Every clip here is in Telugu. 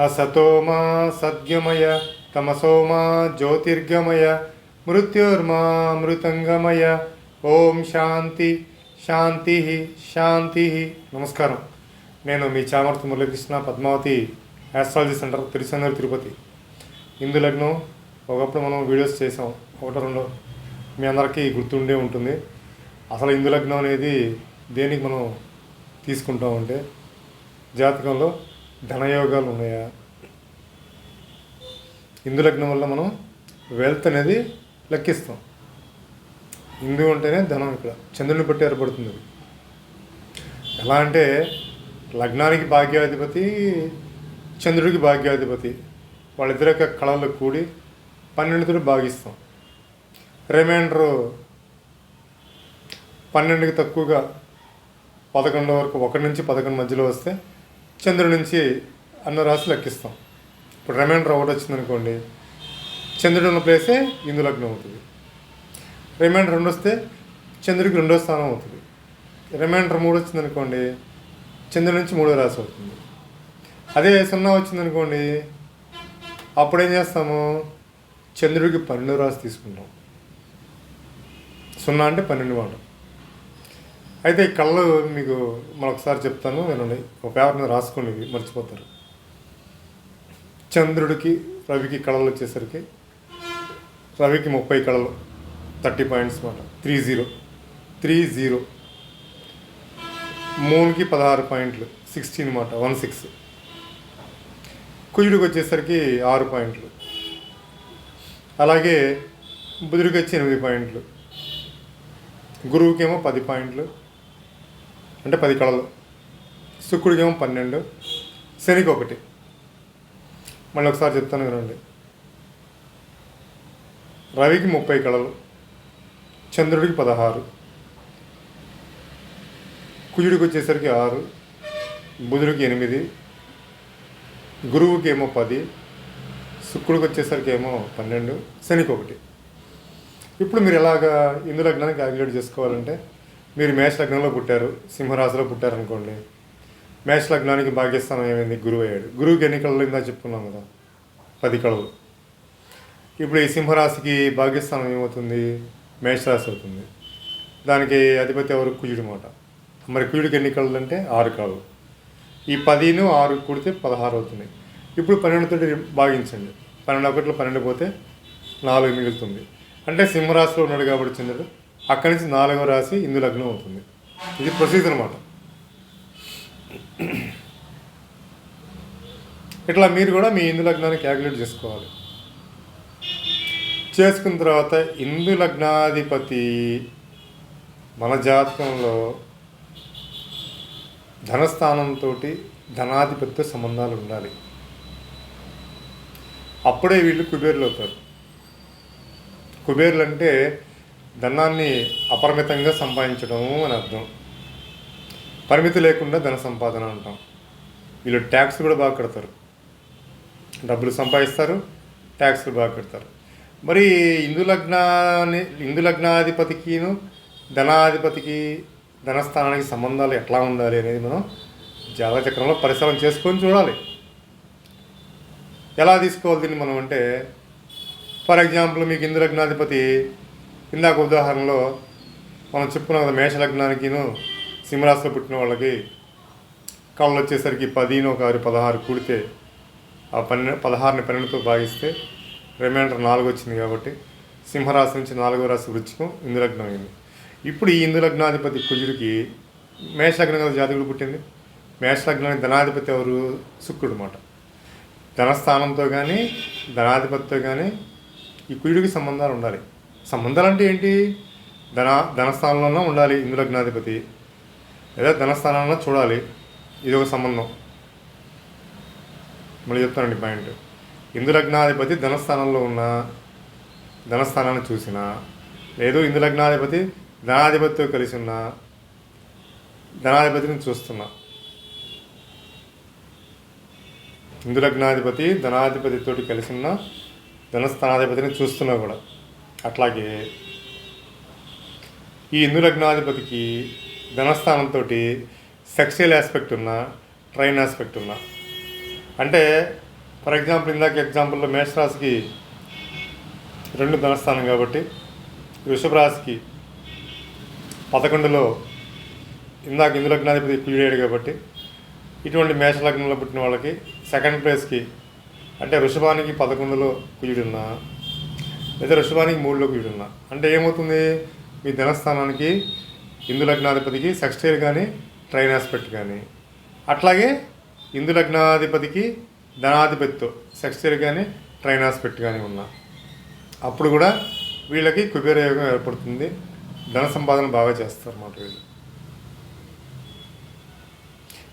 असतोमा सद्गमय तमसोमा ज्योतिर्गमय मृत्युर्मा मृతంగమయ ఓం శాంతి శాంతి శాంతి. నమస్కారం. నేను మీ చామర్తి మురళీకృష్ణ, పద్మావతి ఆస్ట్రాలజీ సెంటర్, తిరుచందూరు, తిరుపతి. హిందూ లగ్నం ఒకప్పుడు మనం వీడియోస్ చేసాం, ఒకటో రెండో మీ అందరికీ గుర్తుండే ఉంటుంది. అసలు హిందూ లగ్నం అనేది దేనికి మనం తీసుకుంటామంటే, జాతకంలో ధనయోగాలు ఉన్నాయా, హిందూ లగ్నం వల్ల మనం వెల్త్ అనేది లెక్కిస్తాం. హిందూ అంటేనే ధనం. ఇక్కడ చంద్రుని బట్టి ఏర్పడుతుంది. ఎలా అంటే లగ్నానికి భాగ్యాధిపతి, చంద్రుడికి భాగ్యాధిపతి, వాళ్ళిద్దరి యొక్క కళలు కూడి 12తో భాగిస్తాం. రిమైండర్ 12కి తక్కువగా 11 వరకు, 1 నుంచి 11 మధ్యలో వస్తే చంద్రుడి నుంచి అన్న రాశి లెక్కిస్తాం. ఇప్పుడు రిమైండర్ 1 వచ్చిందనుకోండి, చంద్రుడు ఉన్న ప్లేసే హిందూ లగ్నం అవుతుంది. రిమైండర్ 2 వస్తే చంద్రుడికి 2వ స్థానం అవుతుంది. రిమైండర్ 3 వచ్చిందనుకోండి, చంద్రుడి నుంచి 3వ రాశి అవుతుంది. అదే 0 వచ్చిందనుకోండి, అప్పుడేం చేస్తాము, చంద్రుడికి 12వ రాశి తీసుకుంటాం. 0 అంటే 12 మాట. అయితే ఈ కళ్ళు మీకు మరొకసారి చెప్తాను, వినండి. ఒక పేపర్ మీద రాసుకోండి, మర్చిపోతారు. చంద్రుడికి రవికి కళలు వచ్చేసరికి, రవికి 30 కళలు, 30 పాయింట్స్ మాట, 30. మూన్కి 16 పాయింట్లు, 16 మాట, 16. కుజుడికి వచ్చేసరికి 6 పాయింట్లు. అలాగే బుధుడికి వచ్చి 8 పాయింట్లు. గురువుకేమో 10 పాయింట్లు, అంటే 10 కళలు. శుక్రుడికేమో 12, శనికి 1. మళ్ళీ ఒకసారి చెప్తాను వినండి. రవికి 30 కళలు, చంద్రుడికి 16, కుజుడికి వచ్చేసరికి 6, బుధుడికి 8, గురువుకి ఏమో 10, శుక్రుడికి వచ్చేసరికి ఏమో 12, శనికి 1. ఇప్పుడు మీరు ఎలాగా హిందూ లగ్నాన్ని క్యాలిక్యులేట్ చేసుకోవాలంటే, మీరు మేష లగ్నంలో పుట్టారు, సింహరాశిలో పుట్టారనుకోండి. మేష లగ్నానికి భాగ్యస్థానం ఏమైంది, గురువు అయ్యాడు. గురువుకి ఎన్ని కళలు ఇందా చెప్పుకున్నాం కదా, 10 కళలు. ఇప్పుడు ఈ సింహరాశికి భాగ్యస్థానం ఏమవుతుంది, మేషరాశి అవుతుంది. దానికి అధిపతి ఎవరు, కుజుడు మాట. మరి కుజుడికి ఎన్ని కళలు అంటే 6 కళలు. ఈ 10ను 6 కూడితే 16 అవుతుంది. ఇప్పుడు 12తోటి భాగించండి. 12 12 పోతే 4 మిగులుతుంది. అంటే సింహరాశిలో ఉన్నాడు కాబట్టి చంద్రుడు, అక్కడి నుంచి 4వ రాశి హిందూ లగ్నం అవుతుంది. ఇది ప్రొసీజర్ అన్నమాట. ఇట్లా మీరు కూడా మీ హిందూ లగ్నాన్ని క్యాలిక్యులేట్ చేసుకోవాలి. చేసుకున్న తర్వాత హిందూ లగ్నాధిపతి మన జాతకంలో ధనస్థానంతో ధనాధిపతితో సంబంధాలు ఉండాలి. అప్పుడే వీళ్ళు కుబేరులు అవుతారు. కుబేరులు అంటే ధనాన్ని అపరిమితంగా సంపాదించడము అని అర్థం. పరిమితి లేకుండా ధన సంపాదన అంటాం. వీళ్ళు ట్యాక్స్ కూడా బాగా కడతారు, డబ్బులు సంపాదిస్తారు, ట్యాక్స్లు బాగా కడతారు. మరి హిందూ లగ్నాధిపతికిను ధనాధిపతికి, ధనస్థానానికి సంబంధాలు ఎట్లా ఉండాలి అనేది మనం జాతచక్రంలో పరిశీలన చేసుకొని చూడాలి. ఎలా తీసుకోవాలి దీన్ని మనం అంటే, ఫర్ ఎగ్జాంపుల్ మీకు హిందూ లగ్నాధిపతి, ఇందాక ఉదాహరణలో మనం చెప్పుకున్నాం కదా, మేష లగ్నానికిను సింహరాశిలో పుట్టిన వాళ్ళకి కళ్ళు వచ్చేసరికి 10 ఒక 16 కూడితే ఆ 16ని 12తో భాగిస్తే రిమైండర్ 4 వచ్చింది. కాబట్టి సింహరాశి నుంచి 4వ రాశి వృశ్చికం హిందూ లగ్నం అయింది. ఇప్పుడు ఈ హిందూ లగ్నాధిపతి కుజుడికి మేష లగ్నం కదా జాతకుడు పుట్టింది. మేష లగ్నానికి ధనాధిపతి ఎవరు, శుక్రుడు మాట. ధనస్థానంతో కానీ ధనాధిపతితో కానీ ఈ కుజుడికి సంబంధాలు ఉండాలి. సంబంధాలు అంటే ఏంటి, ధనస్థానంలోనే ఉండాలి హిందూ లగ్నాధిపతి, లేదా ధనస్థానంలో చూడాలి. ఇది ఒక సంబంధం. మళ్ళీ చెప్తానండి పాయింట్. హిందూ లగ్నాధిపతి ధనస్థానంలో ఉన్న, ధనస్థానాన్ని చూసినా, లేదు హిందూ లగ్నాధిపతి ధనాధిపతితో కలిసి ఉన్న, ధనాధిపతిని చూస్తున్నా. హిందూ లగ్నాధిపతి ధనాధిపతితో కలిసి ఉన్న, ధనస్థానాధిపతిని చూస్తున్నా కూడా. అట్లాగే ఈ హిందూ లగ్నాధిపతికి ధనస్థానంతో సెక్సువల్ ఆస్పెక్ట్ ఉన్న, ట్రైన్ ఆస్పెక్ట్ ఉన్న, అంటే ఫర్ ఎగ్జాంపుల్ ఇందాక ఎగ్జాంపుల్లో మేషరాశికి 2 ధనస్థానం కాబట్టి వృషభ రాశికి 11లో ఇందాక ఇందు లగ్నాధిపతి కుజుడయ్యాడు కాబట్టి ఇటువంటి మేష లగ్నంలో పుట్టిన వాళ్ళకి సెకండ్ ప్లేస్కి అంటే వృషభానికి 11లో కుజుడున్నా లేదా వృషభానికి 3లో కుజుడున్నా అంటే ఏమవుతుంది, మీ ధనస్థానానికి ఇందు లగ్నాధిపతికి సెక్స్టైల్ కానీ ట్రైన్ ఆస్పెక్ట్ కానీ, అట్లాగే ఇందు లగ్నాధిపతికి ధనాధిపతితో సెక్స్టైల్ కానీ ట్రైన్ ఆస్పెక్ట్ కానీ ఉన్నా అప్పుడు కూడా వీళ్ళకి కుబేర యోగం ఏర్పడుతుంది. ధన సంపాదన బాగా చేస్తారు అన్నమాట వీళ్ళు.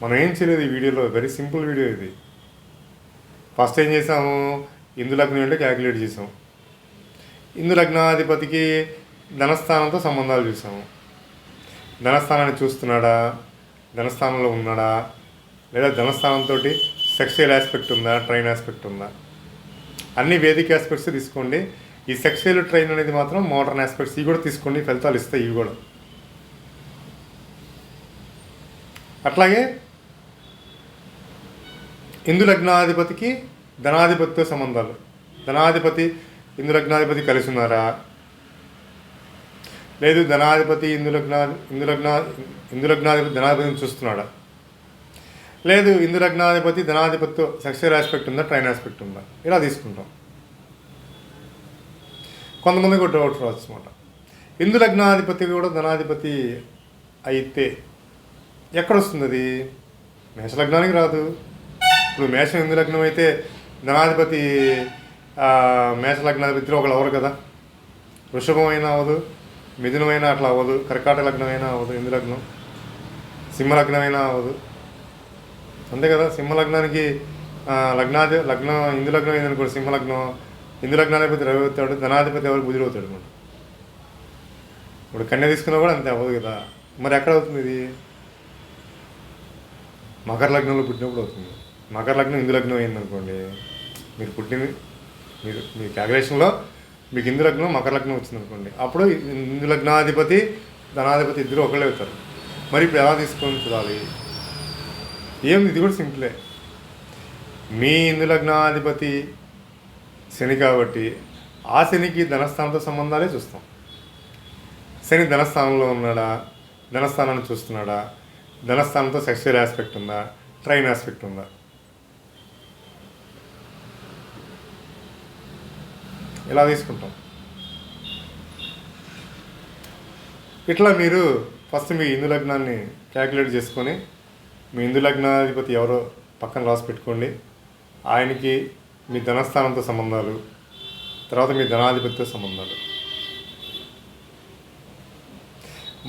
మనం ఏం చేయలేదు ఈ వీడియోలో, వెరీ సింపుల్ వీడియో ఇది. ఫస్ట్ ఏం చేసాము, ఇందు లగ్నం అంటే క్యాలిక్యులేట్ చేసాము. ఇందు లగ్నాధిపతికి ధనస్థానంతో సంబంధాలు చూసాము. ధనస్థానాన్ని చూస్తున్నాడా, ధనస్థానంలో ఉన్నాడా, లేదా ధనస్థానంతో సెక్స్టైల్ ఆస్పెక్ట్ ఉందా, ట్రైన్ ఆస్పెక్ట్ ఉందా, అన్ని వేదిక ఆస్పెక్ట్స్ తీసుకోండి. ఈ సెక్స్టైల్ ట్రైన్ అనేది మాత్రం మోడర్న్ ఆస్పెక్ట్స్, ఇవి కూడా తీసుకోండి, ఫలితాలు ఇస్తాయి ఇవి కూడా. అట్లాగే ఇందు లగ్నాధిపతికి ధనాధిపతితో సంబంధాలు, ధనాధిపతి ఇందు లగ్నాధిపతి కలిసి ఉన్నారా, లేదు ధనాధిపతి ఇందు లగ్నాధిపతి ధనాధిపతిని చూస్తున్నాడా, లేదు ఇందు లగ్నాధిపతి ధనాధిపతితో సెక్స్టైల్ ఆస్పెక్ట్ ఉందా, ట్రైన్ ఆస్పెక్ట్ ఉందా, ఇలా తీసుకుంటాం. కొంతమందికి ఒక డౌట్ రావచ్చు అనమాట, ఇందు లగ్నాధిపతి కూడా ధనాధిపతి అయితే ఎక్కడొస్తుంది అది? మేష లగ్నానికి రాదు. ఇప్పుడు మేషం ఇందు లగ్నం అయితే ధనాధిపతి మేష లగ్నాధిపతిలో ఒకళ్ళు అవ్వరు కదా. వృషభం అయినా అవ్వదు, మిథునమైనా అట్లా అవ్వదు, కర్కాటక లగ్నం అయినా అవ్వదు, ఇందు లగ్నం సింహ లగ్నం అయినా అవ్వదు, అంతే కదా. సింహ లగ్నానికి లగ్నం ఇందు లగ్నం అయిందనుకోండి, సింహ లగ్నం ఇందు లగ్నాధిపతి రవి అవుతాడు, ధనాధిపతి ఎవరు బుధుడు అవుతాడు అనమాట. ఇప్పుడు కన్య తీసుకున్నా కూడా అంతే అవ్వదు కదా. మరి ఎక్కడ అవుతుంది ఇది? మకర లగ్నంలో పుట్టినప్పుడు అవుతుంది. మకర లగ్నం ఇందు లగ్నం అయిందనుకోండి, మీరు పుట్టింది మీ క్యాలిక్యులేషన్లో మీకు ఇందు లగ్నం మకర లగ్నం వచ్చింది అనుకోండి, అప్పుడు ఇందు లగ్నాధిపతి ధనాధిపతి ఇద్దరు ఒకళ్ళే అవుతారు. మరి ఇప్పుడు ఎలా తీసుకొని చూడాలి? ఇది కూడా సింపులే. మీ ఇందు లగ్నాధిపతి శని కాబట్టి ఆ శనికి ధనస్థానంతో సంబంధాలే చూస్తాం. శని ధనస్థానంలో ఉన్నాడా, ధనస్థానాన్ని చూస్తున్నాడా, ధనస్థానంతో సెక్స్వల్ ఆస్పెక్ట్ ఉందా, ట్రైన్ ఆస్పెక్ట్ ఉందా, ఇలా తీసుకుంటాం. ఇట్లా మీరు ఫస్ట్ మీ ఇందు లగ్నాన్ని క్యాలిక్యులేట్ చేసుకొని మీ ఇందు లగ్నాధిపతి ఎవరో పక్కన రాసి పెట్టుకోండి. ఆయనకి మీ ధనస్థానంతో సంబంధాలు, తర్వాత మీ ధనాధిపతితో సంబంధాలు.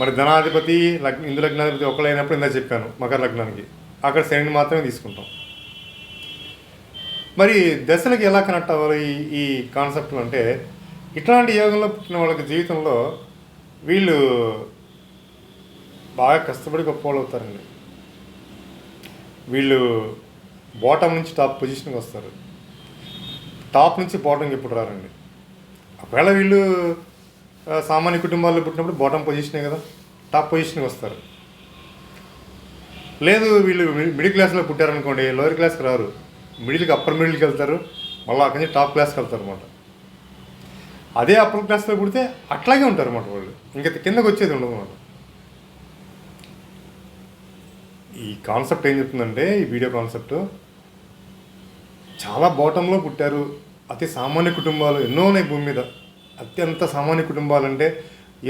మరి ధనాధిపతి ఇందు లగ్నాధిపతి ఒకళ్ళైనప్పుడు ఇందా చెప్పాను మకర లగ్నానికి, అక్కడ శనిని మాత్రమే తీసుకుంటాం. మరి దశలకు ఎలా కనెక్ట్ అవ్వాలి ఈ కాన్సెప్ట్లు అంటే, ఇట్లాంటి యోగంలో పుట్టిన వాళ్ళకి జీవితంలో వీళ్ళు బాగా కష్టపడి గొప్పవాళ్ళు అవుతారండి. వీళ్ళు బాటమ్ నుంచి టాప్ పొజిషన్కి వస్తారు. టాప్ నుంచి బాటంకి ఎప్పుడు రారండి. ఒకవేళ వీళ్ళు సామాన్య కుటుంబాల్లో పుట్టినప్పుడు బాటమ్ పొజిషనే కదా, టాప్ పొజిషన్కి వస్తారు. లేదు వీళ్ళు మిడిల్ క్లాస్లో పుట్టారనుకోండి, లోయర్ క్లాస్కి రారు, మిడిల్కి అప్పర్ మిడిల్కి వెళ్తారు, మళ్ళీ అక్కడి నుంచి టాప్ క్లాస్కి వెళ్తారు అనమాట. అదే అప్పర్ క్లాస్లో పుడితే అట్లాగే ఉంటారు అన్నమాట వాళ్ళు, ఇంకా కిందకు వచ్చేది ఉండదు అన్నమాట. ఈ కాన్సెప్ట్ ఏం చెప్తుందంటే, ఈ వీడియో కాన్సెప్ట్ చాలా బాటంలో పుట్టారు, అతి సామాన్య కుటుంబాలు ఎన్నో ఉన్నాయి భూమి మీద. అత్యంత సామాన్య కుటుంబాలు అంటే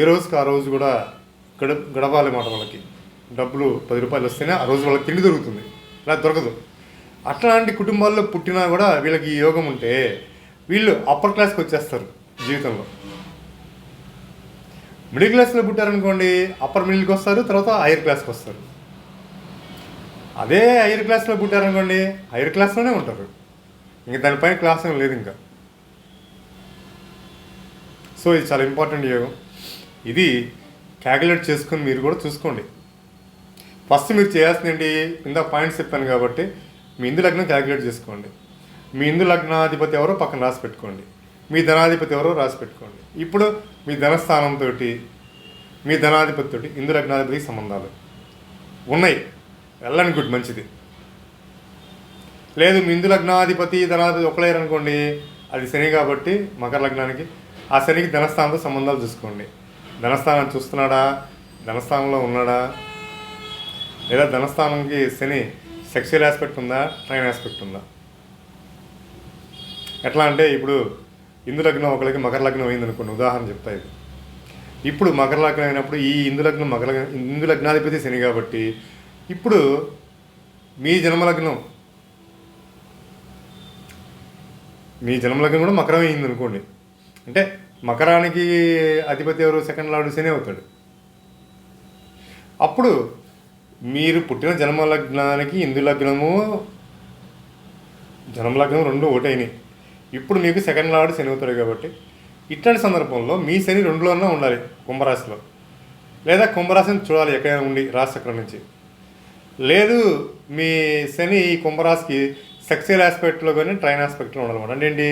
ఏ రోజుకి ఆ రోజు కూడా గడపాలి మాట. వాళ్ళకి డబ్బులు 10 రూపాయలు వస్తేనే ఆ రోజు వాళ్ళకి తిండి దొరుకుతుంది, ఇలా దొరకదు. అట్లాంటి కుటుంబాల్లో పుట్టినా కూడా వీళ్ళకి ఈ యోగం ఉంటే వీళ్ళు అప్పర్ క్లాస్కి వచ్చేస్తారు జీవితంలో. మిడిల్ క్లాస్లో పుట్టారనుకోండి, అప్పర్ మిడిల్కి వస్తారు, తర్వాత హైయర్ క్లాస్కి వస్తారు. అదే హైయర్ క్లాస్లో పుట్టారనుకోండి, హైయర్ క్లాస్లోనే ఉంటారు, ఇంకా దానిపైన క్లాస్ ఏం లేదు ఇంకా. సో ఇది చాలా ఇంపార్టెంట్ యోగం. ఇది క్యాలిక్యులేట్ చేసుకొని మీరు కూడా చూసుకోండి. ఫస్ట్ మీరు చేయాల్సింది ఏంటి, కింద పాయింట్స్ చెప్పాను కాబట్టి మీ ఇందు లగ్నం క్యాలిక్యులేట్ చేసుకోండి. మీ ఇందు లగ్నాధిపతి ఎవరో పక్కన రాసి పెట్టుకోండి, మీ ధనాధిపతి ఎవరో రాసి పెట్టుకోండి. ఇప్పుడు మీ ధనస్థానంతో మీ ధనాధిపతితో ఇందు లగ్నాధిపతికి సంబంధాలు ఉన్నాయి, వెళ్ళండి, గుడ్, మంచిది. లేదు మిందు లగ్నాధిపతి ధనాధిపతి ఒకలేరు అనుకోండి, అది శని కాబట్టి మకర లగ్నానికి ఆ శనికి ధనస్థానంతో సంబంధాలు చూసుకోండి. ధనస్థానం చూస్తున్నాడా, ధనస్థానంలో ఉన్నాడా, లేదా ధనస్థానంకి శని సెక్షువల్ ఆస్పెక్ట్ ఉందా, ట్రైన్ ఆస్పెక్ట్ ఉందా. ఎట్లా అంటే ఇప్పుడు ఇందు లగ్నం ఒకరికి మకర లగ్నం అయింది అనుకోండి, ఉదాహరణ చెప్తా ఇది. ఇప్పుడు మకర లగ్నం అయినప్పుడు ఈ ఇందు లగ్నం ఇందు లగ్నాధిపతి శని కాబట్టి ఇప్పుడు మీ జన్మలగ్నం కూడా మకరం అయింది అనుకోండి, అంటే మకరానికి అధిపతి ఎవరు, సెకండ్ లార్డ్ శని అవుతాడు. అప్పుడు మీరు పుట్టిన జన్మలగ్నానికి ఇందు లగ్నము జన్మలగ్నం రెండు ఒకటైనాయి. ఇప్పుడు మీకు సెకండ్ లార్డ్ శని అవుతాడు కాబట్టి ఇట్లాంటి సందర్భంలో మీ శని రెండులోనే ఉండాలి, కుంభరాశిలో, లేదా కుంభరాశిని చూడాలి ఎక్కడైనా ఉండి రాశిచక్రం నుంచి. లేదు మీ శని ఈ కుంభరాశికి సెక్సువల్ ఆస్పెక్ట్లో కానీ ట్రైన్ ఆస్పెక్ట్లో ఉండాలన్నమాట. అంటే ఏంటి,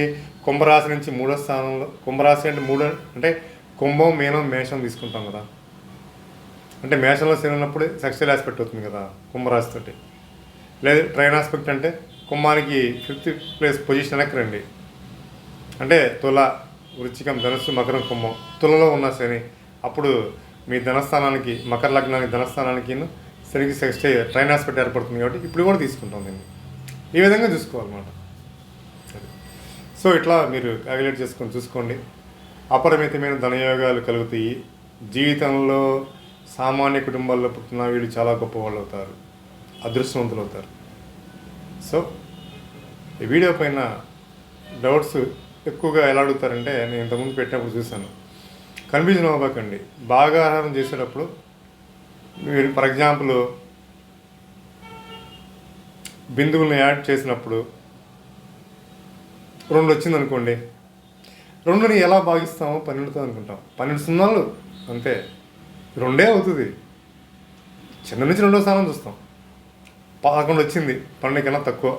కుంభరాశి నుంచి 3వ స్థానంలో, కుంభరాశి అంటే అంటే కుంభం, మీనం, మేషం తీసుకుంటాం కదా, అంటే మేషంలో శని ఉన్నప్పుడు సెక్సువల్ ఆస్పెక్ట్ అవుతుంది కదా కుంభరాశితోటి. లేదు ట్రైన్ ఆస్పెక్ట్ అంటే కుంభానికి 5th ప్లేస్ పొజిషన్ వెనక్కి రండి, అంటే తుల, వృశ్చికం, ధనుస్సు, మకరం, కుంభం, తులలో ఉన్న శని. అప్పుడు మీ ధనస్థానానికి మకర లగ్నానికి ధనస్థానానికి శనికి ట్రైన్ ఆస్పెక్ట్ ఏర్పడుతుంది కాబట్టి ఇప్పుడు కూడా తీసుకుంటాం దీన్ని. ఈ విధంగా చూసుకోవాలన్నమాట. సో ఇట్లా మీరు క్యాలిక్యులేట్ చేసుకొని చూసుకోండి. అపరిమితమైన ధనయోగాలు కలుగుతాయి. జీవితంలో సామాన్య కుటుంబాల్లో పుట్టిన వీళ్ళు చాలా గొప్ప వాళ్ళు అవుతారు, అదృష్టవంతులు అవుతారు. సో ఈ వీడియో పైన డౌట్స్ ఎక్కువగా ఎలా అడుగుతారంటే, నేను ఇంతకుముందు పెట్టినప్పుడు చూశాను, కన్ఫ్యూజన్ అవ్వకండి. బాగా ఆహారం చేసేటప్పుడు మీరు ఫర్ ఎగ్జాంపుల్ బిందువులను యాడ్ చేసినప్పుడు 2 వచ్చింది అనుకోండి, 2ని ఎలా భాగిస్తామో 12తో అనుకుంటాం. 12 సున్నాలు అంతే, 2 అవుతుంది. చిన్న నుంచి 2వ స్థానం చూస్తాం. 11 వచ్చింది, 12 కన్నా తక్కువ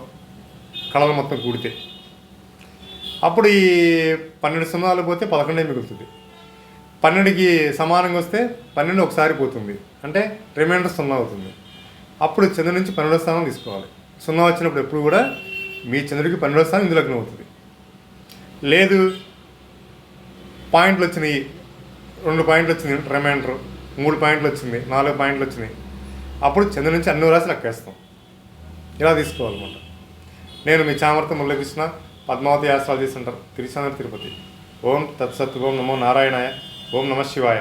కళలు మొత్తం కూడితే. అప్పుడు ఈ 12 సున్నాలు పోతే 11 మిగులుతుంది. 12కి సమానంగా వస్తే 12 ఒకసారి పోతుంది, అంటే రిమైండర్ 0 అవుతుంది. అప్పుడు చంద్రుడి నుంచి 12వ స్థానం తీసుకోవాలి. 0 వచ్చినప్పుడు ఎప్పుడు కూడా మీ చంద్రుడికి 12వ స్థానం ఇందు లగ్నం అవుతుంది. లేదు పాయింట్లు వచ్చినాయి, 2 పాయింట్లు వచ్చినాయి, రిమైండర్ 3 పాయింట్లు వచ్చింది, 4 పాయింట్లు వచ్చినాయి, అప్పుడు చంద్రుడి నుంచి అన్ని రాశులు లెక్కేస్తాం. ఇలా తీసుకోవాలన్నమాట. నేను మీ చామర్త మురళీకృష్ణ, పద్మావతి ఆస్ట్రాలజీ సెంటర్, తిరుచానూరు, తిరుపతి. ఓం తత్సత్. ఓం నమో నారాయణాయ. ఓం నమ శివాయ.